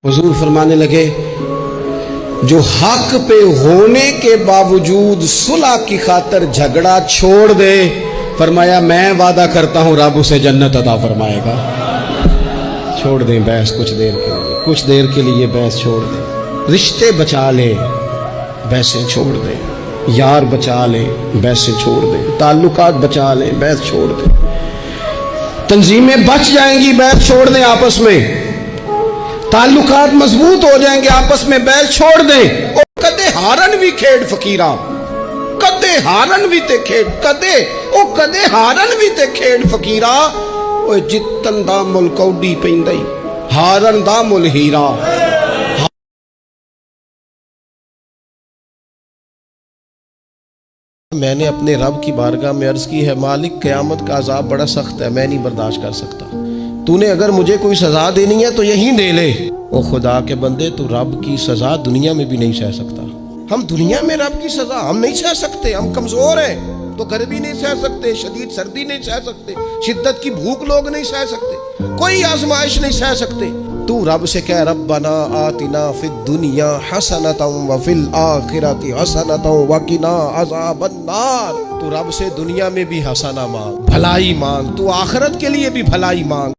हुजूर फरमाने लगे, जो हक पे होने के बावजूद सुलह की खातर झगड़ा छोड़ दे, फरमाया मैं वादा करता हूं रब उसे जन्नत अता फरमाएगा। छोड़ दें बहस कुछ देर के लिए, कुछ देर के लिए बहस छोड़ दें, रिश्ते बचा ले बहसें छोड़ दें, यार बचा ले बहसें छोड़ दें, ताल्लुकात बचा ले बहस छोड़ दें, तंजीमें बच जाएंगी बहस छोड़ दें, आपस में ताल्लुकात मजबूत हो जाएंगे, आपस में बहस छोड़ दें। और कदे हारन भी खेड़ फकीरा, कदे हारन भी ते खेड़, कदे हारन भी ते खेड़ फकीरा, ओए जितन दा मुल कौडी पैंदी, हारन दा मुल हीरा। मैंने अपने रब की बारगाह में अर्ज की है, मालिक क़यामत का अजाब बड़ा सख्त है, मैं नहीं बर्दाश्त कर सकता, तूने अगर मुझे कोई सजा देनी है तो यहीं दे ले। ओ खुदा के बंदे, तू रब की सजा दुनिया में भी नहीं सह सकता। हम दुनिया में रब की सजा हम नहीं सह सकते, हम कमजोर हैं, तो गर्मी नहीं सह सकते, शदीद सर्दी नहीं सह सकते, शिद्दत की भूख लोग नहीं सह सकते, कोई आजमाइश नहीं सह सकते। तू रब से कह, रब्बना आतिना फिद दुनिया हसनतम व फिल आखिरति हसनतम व किना अज़ाबन नार। तू रब से दुनिया में भी हसना मांग, भलाई मांग, तू आखिरत के लिए भी भलाई मांग।